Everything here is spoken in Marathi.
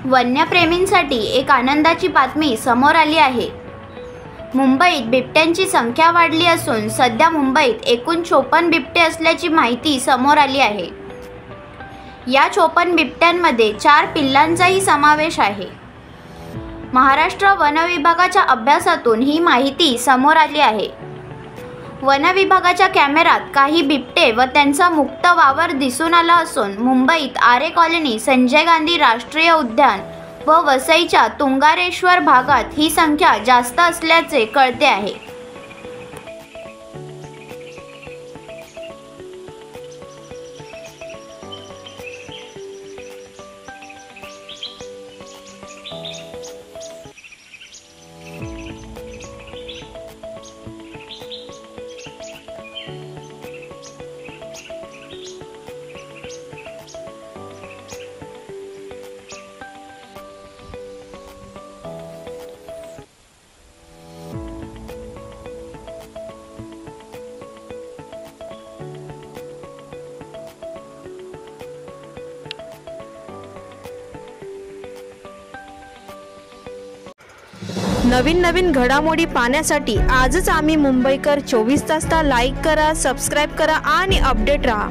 वन्यप्रेमींसाठी एक आनंदाची बातमी समोर आली आहे। मुंबईत बिबट्यांची संख्या वाढली असून सध्या मुंबईत एकूण 54 बिबटे असल्याची माहिती समोर आली आहे। या 54 बिबट्यांमध्ये 4 पिल्लांचाही समावेश आहे। महाराष्ट्र वन विभागाच्या अभ्यासातून ही माहिती समोर आली आहे। वन विभागाच्या कॅमेऱ्यात काही बिबटे व त्यांचा मुक्त वावर दिसून आला असून मुंबईत आरे कॉलनी, संजय गांधी राष्ट्रीय उद्यान व वसईच्या तुंगारेश्वर भागात ही संख्या जास्त असल्याचे कळते आहे। नवीन घडामोडी पाहण्यासाठी आजच आम्ही मुंबईकर 24 तासला लाईक करा, सबस्क्राइब करा आणि अपडेट रहा।